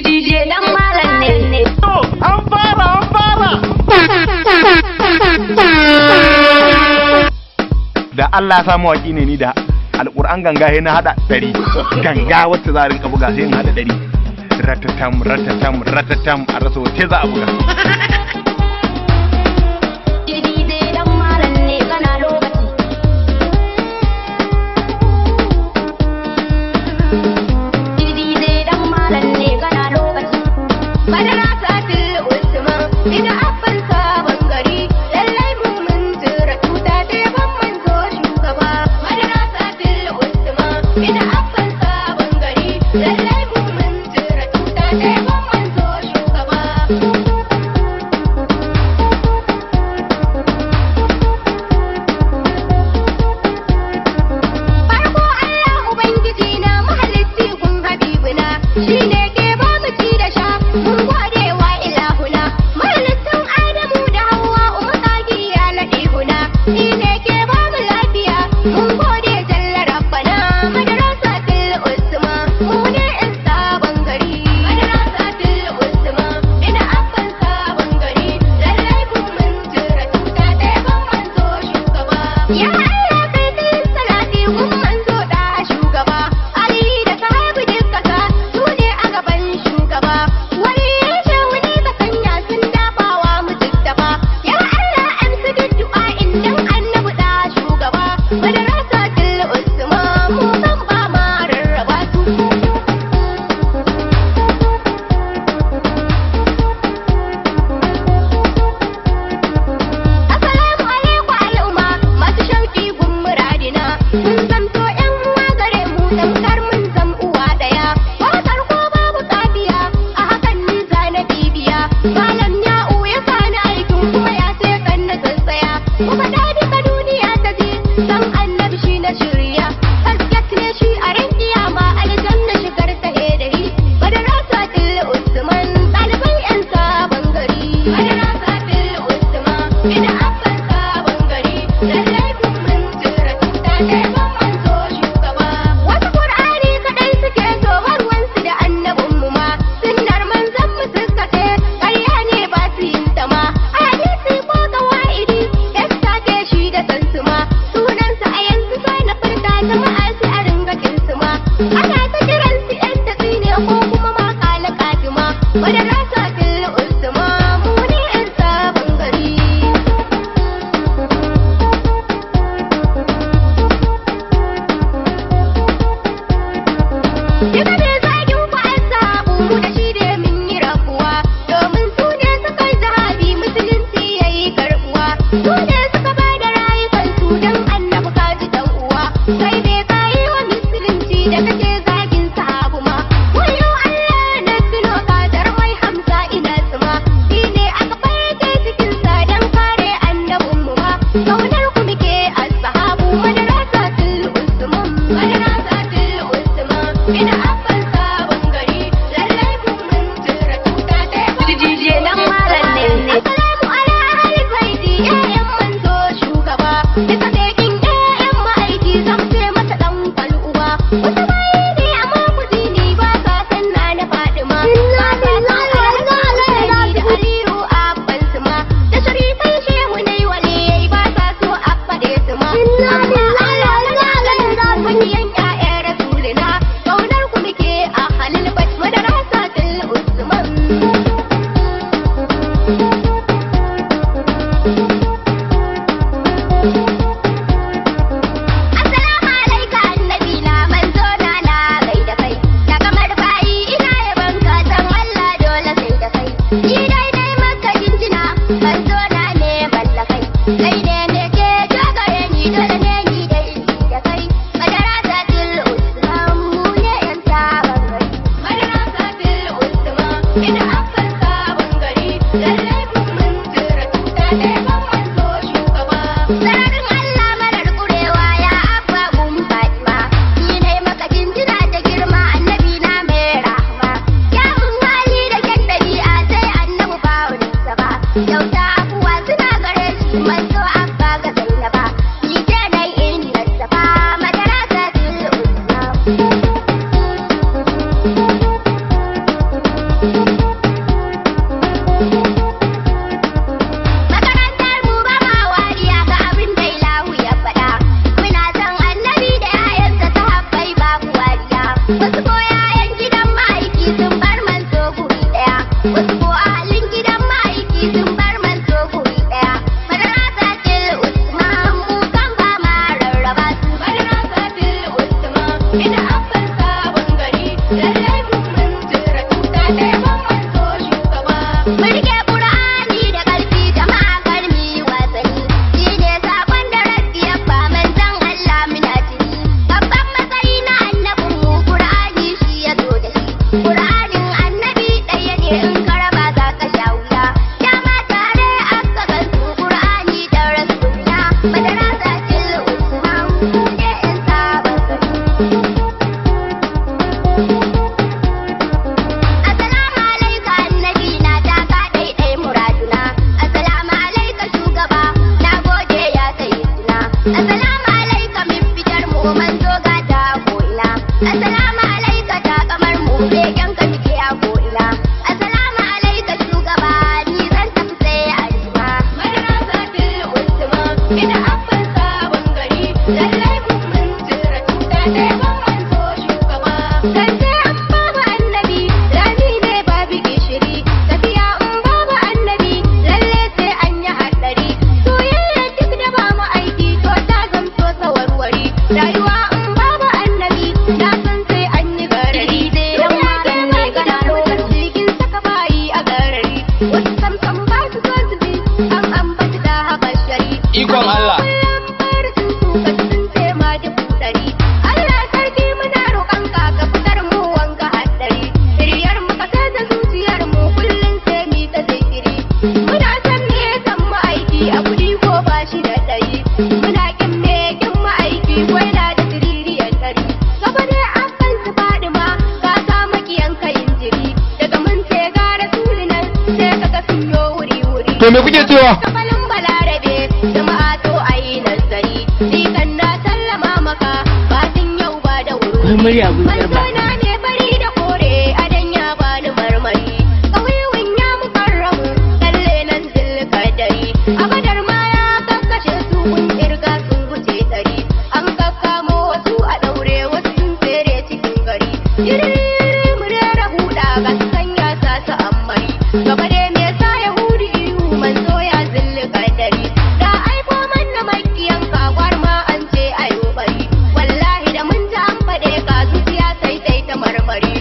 DJ dan malam ne. To, an fara. Da Allah ya samu waki ne ni da alƙur'an ganga sai na hada 100 ganga wacce za a rinka buga sai in hada 100 ratatam a rasa wacce za a buga. DJ dan malam ne kana lokaci. DJ dan malam ne kana lokaci. Madara satil Usman ina abban sabon gari lallai mun jira tuta ce ban manzo shugaba. Madara satil Usman ina abban sabon gari lallai mun jira tuta ce ban manzo shugaba. Farko Allah Ubangiji na mahalicci kun Habibuna shi ne ke ba mu ci da sha mun gode wa ilahuna mahalittin wasu ko ahalin gidan ma'aiki sun bar manzo guri ɗaya. Madara satil Usman mu kan ba ma rarraba su. Madara satil Usman ina abban sabon gari lallai mu mun jira tuta ta yaban manzo shugaba. Mu rike Qur'ani da ƙarfi jama'a kar mu yi wasanni. Shi ne sakon da Rabbi ya ba manzon Allah muna tuni. Babban matsayi na annabin mu Qur'ani shi ya zo da shi. Qur'anin annabi ɗaya ne in ka raba za ka sha wuya. Dama tare aka gansu Qur'ani da Rasulullah. Madara satil Usman mu ne in sabon gari. Assalamu alaika annabi na taka ɗaiɗai muraduna. Assalamu alaika shugaba na gode ya sayyidina. Assalamu alaika min fitar mu manzo ga ta ko'ina. Assalamu alaika ta kamar mu begen ka muke a ko'ina. Assalamu alaika shugaba ni zan tafi sai alima. Madara satil Usman ina abban sabon gari lallai mu mun jira tuta ta yaban manzo shugaba. Kance an babu annabi rani ne babu gishiri. Tafiya in babu annabi lalle sai an yi haɗari. Soyayya duk da ba mu aiki to ta zamto sawarwari. Rayuwa in babu annabi na san sai an yi garari. Dan malam ne gana lokaci kin saka bayi a garari. Wasu samsam ba su so su bi an ambaci da haka shari. Ikon Allah. Kullum farcin su ka sun ce ma dubu ɗari. Allah sarki muna roƙon ka ka fitar mu wanga haɗari. Riyar mu ka da zuciyar mu kullum sai mi ta zikiri. Muna san me san ma'aiki a kuɗi ko ba shi da ɗari. Muna kin me kin ma'aiki ko yana da tiririyar ɗari. Gaba dai an san su faɗi ma ka sa makiyan ka injiri. Daga mun ce ga rasulun nan sai ka ga sun yo wuri-wuri. To me kuke cewa? Kafalin balarabe jama'a to ayi nazari. Ni kan na sallama maka ba tun yau ba da wuri. Murya gutsar ba. Manzona ne fari da kore adan ya bani marmari. Ƙauyuwin ya mukarramu lalle nan zilkadari. A badar ma ya kakkashe su kun kirga sun wuce tari. An kakkamo wasu a ɗaure wasu sun tsere cikin gari. Yiri mu rera huɗa ga su sanya sa su ammari. Gaba dai me sa Yahudi ihu manzo ya zilkadari. Da aiko manna makiyan kakwar ma an ce ayo bari. Wallahi da mun ji an faɗe ka zuciya sai sai ta marmari.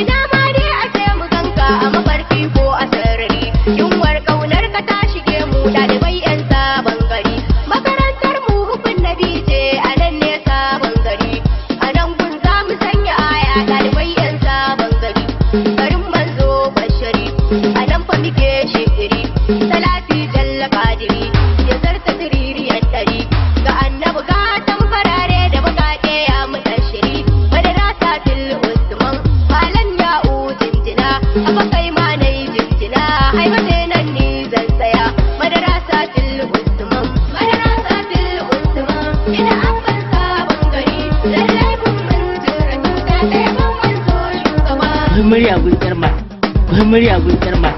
Ina ma dai a ce mu ganka a mafarki ko a sarari. Yunwar ƙaunar ka ta shige mu ɗalibai 'yan sabon gari. Makarantar mu hukun nabi ce a nan ne sabon gari. A nan gun za mu sanya aya ɗalibai 'yan sabon gari. Garin manzo bashari a nan fa muke shekiri. Salati jalla kadiri ya zarta tiririyar ɗari. Ga annabi gatan farare da buƙaƙe ya mutashiri. Madara satil Usman malan ya jinjina. Aba kai ma na yi jinjina haibate nan ni zan tsaya. Madara satil Usman Madara satil Usman ina abban sabon gari lallai kun mun jira tuta ta yaban manzo shugaba. Murya gutsar ma. Murya gutsar ma.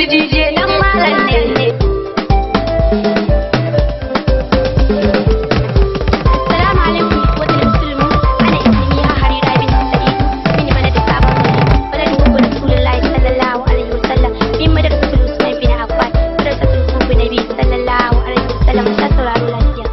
DJ dan malam ne. Salamu alaikum wata musulmi ana ismi ha harira bin sa'id min balad sabon balad kubur rasulullahi sallallahu alaihi wasallam min madrasatul usman bin affan madrasatul kufi nabi sallallahu alaihi wasallam ta sauraro lafiya.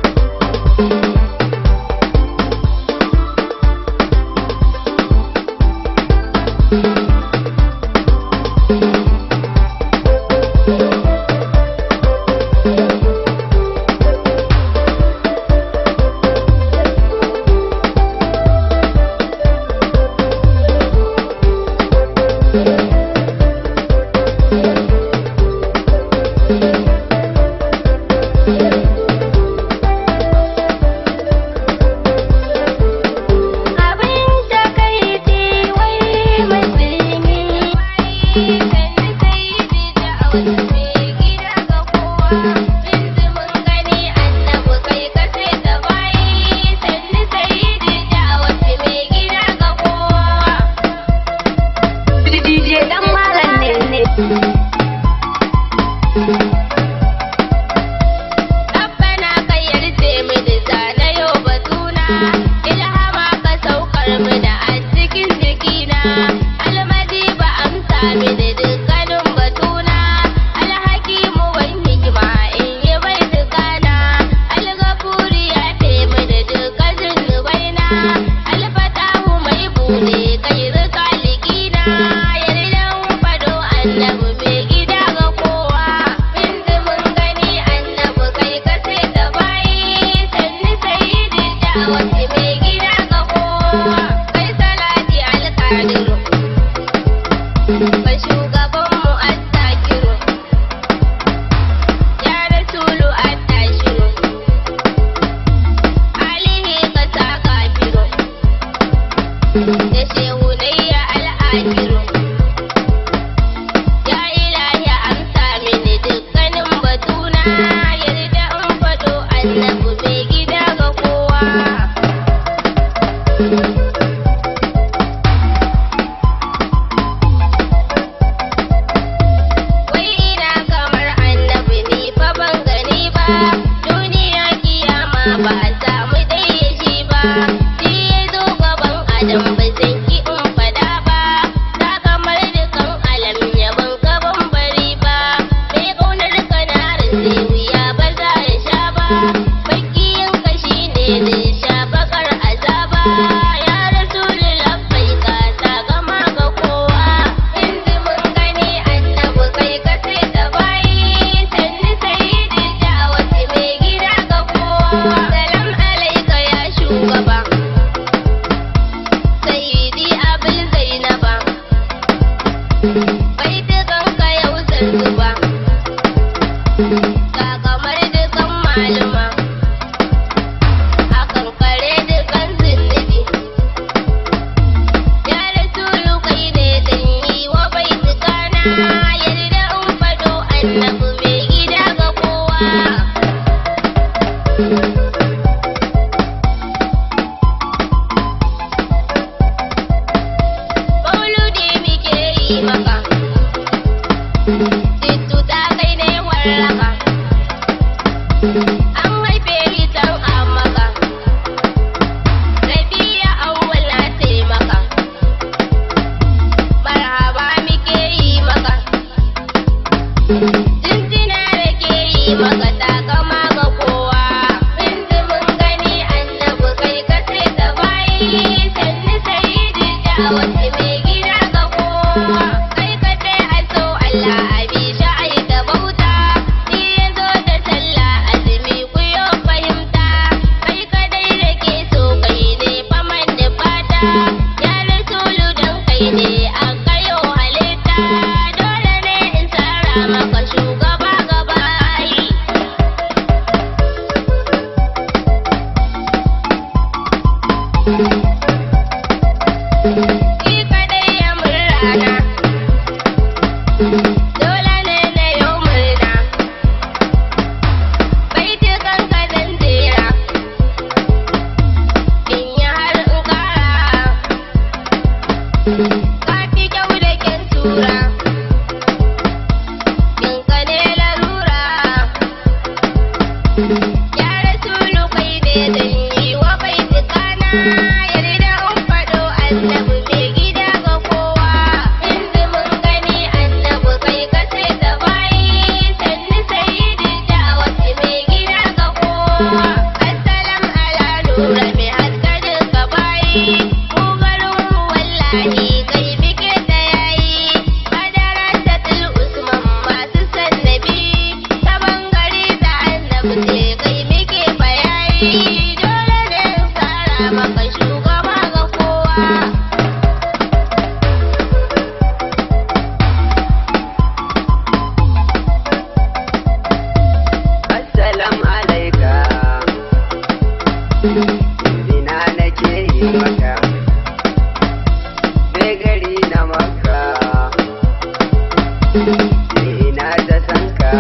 ina ta san ka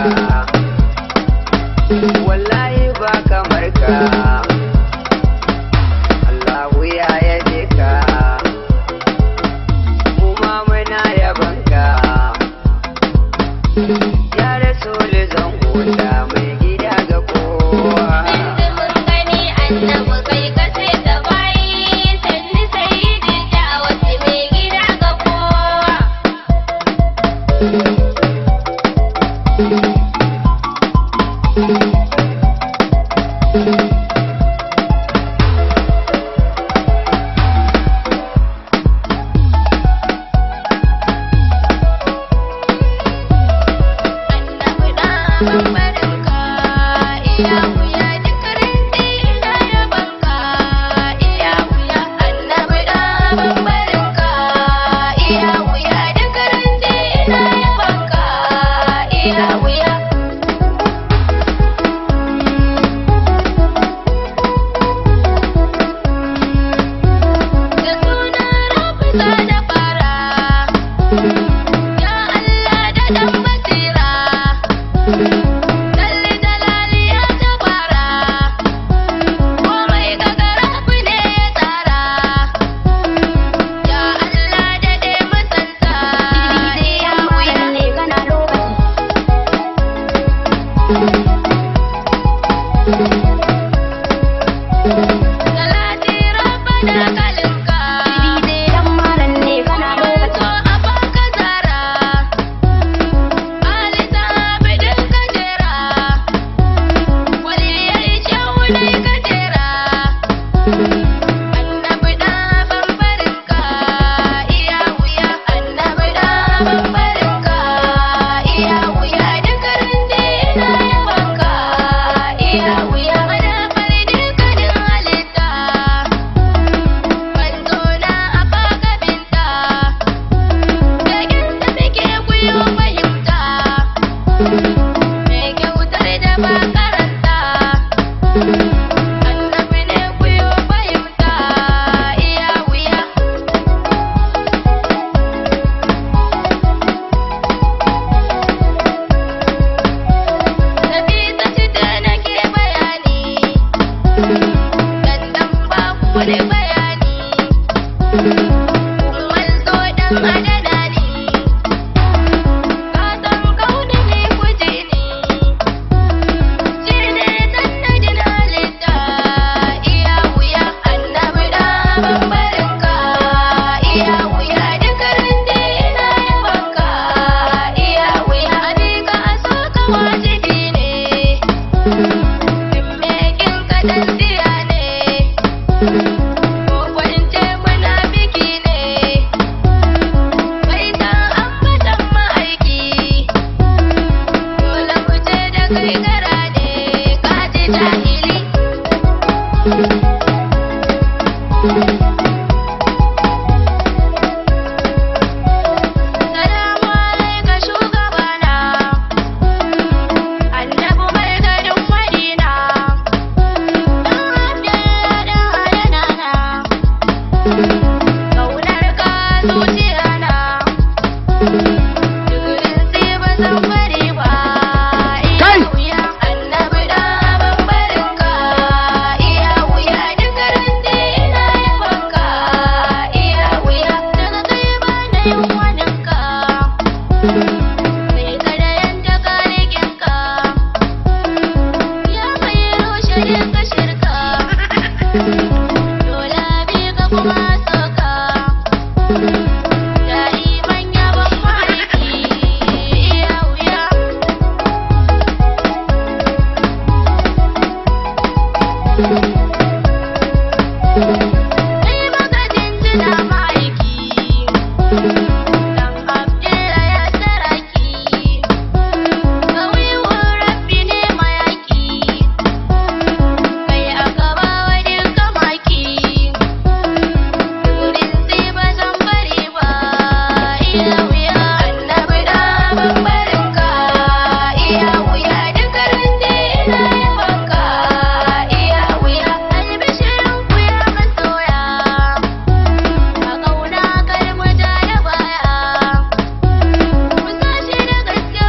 wallahi ba kamar ka Allahu ya yabe ka mu ma muna yaban ka ya rasul zan huta mai gida ga kowa mun gani annabi kai ka sai ta bayi sanni sayyidin da'awati mai gida ga kowa annabi da bambarinka iya wuya dukkanin ina yabanka iya wuya annabi da bambarinka iya wuya dukkanin ina yabanka iya wuya da suna rafi da fara ya Allah da dan basira Dalli dalali ya tabara komai daga rafi ne ya tsara ya Allah da dai masanta ya wuya ne kana lokaci salati rabbana kalinka dan malan ne kana lokaci a baka zara alisa bidin kajera waliyai shawunai kajera annabi da bambarinka iya wuya annabi da bambarinka iya wuya dukkanin ina yabanka iya wuya madafar dukkanin halitta wanzo na a baka binta da inda take kuyo fahimta mai kyautar da ba karanta annabi ne kuyo fahimta iya wuya tafi ta ci da nake bayani dandan babu wani bayani wanzo dan adana ni fatan kauni ne kuje ni shi ne sannadin halitta iya wuya annabi da bambarinka iya wuya dukkanin ina yabanka iya wuya adika a soka wajibi ne mekin ka dan tsiya ne ko kwance munafiki ne bai san ambatan ma'aiki dole mu ce da kai gara ne ka ji jahili salamu alaika shugabana annabi mai garin madina dan abdullah dan ayanana kaunar ka zuciya na jirin sai ba zan bari ba iya Kai! wuya annabi da bambarinka iya wuya dukkanin ina yabanka iya wuya daga kai ba na yin waninka sai ka da yanda ka rikinka ya mai rushe duka shirka dole bi ka kuma soka da'iman yabon ma'aiki iya wuya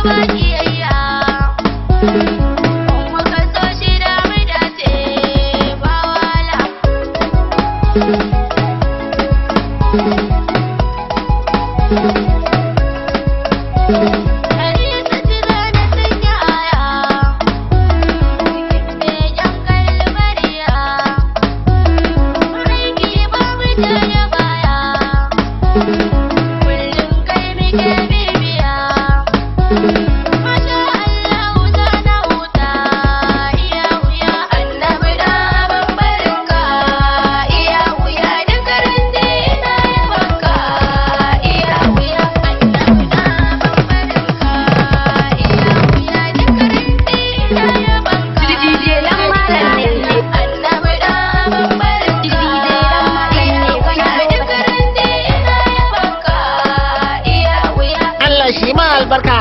ba kiyayya. Kuma ka so shi da mu dace ba wala. Hadisa jira na sanya aya, cikin begen kalmariya. Aiki ba mu da baya, kullum kai muke bibiya. Masha Allah zana huta, iya wuya annabi da bambarinka, iya wuya da karanti ina yabanka, iya wuya annabi da bambarinka, iya wuya da karanti ina yabanka. DJ dan malam ne annabi da bambarinka, iya wuya da karanti ina yabanka, iya wuya. Allah shi ma albarka.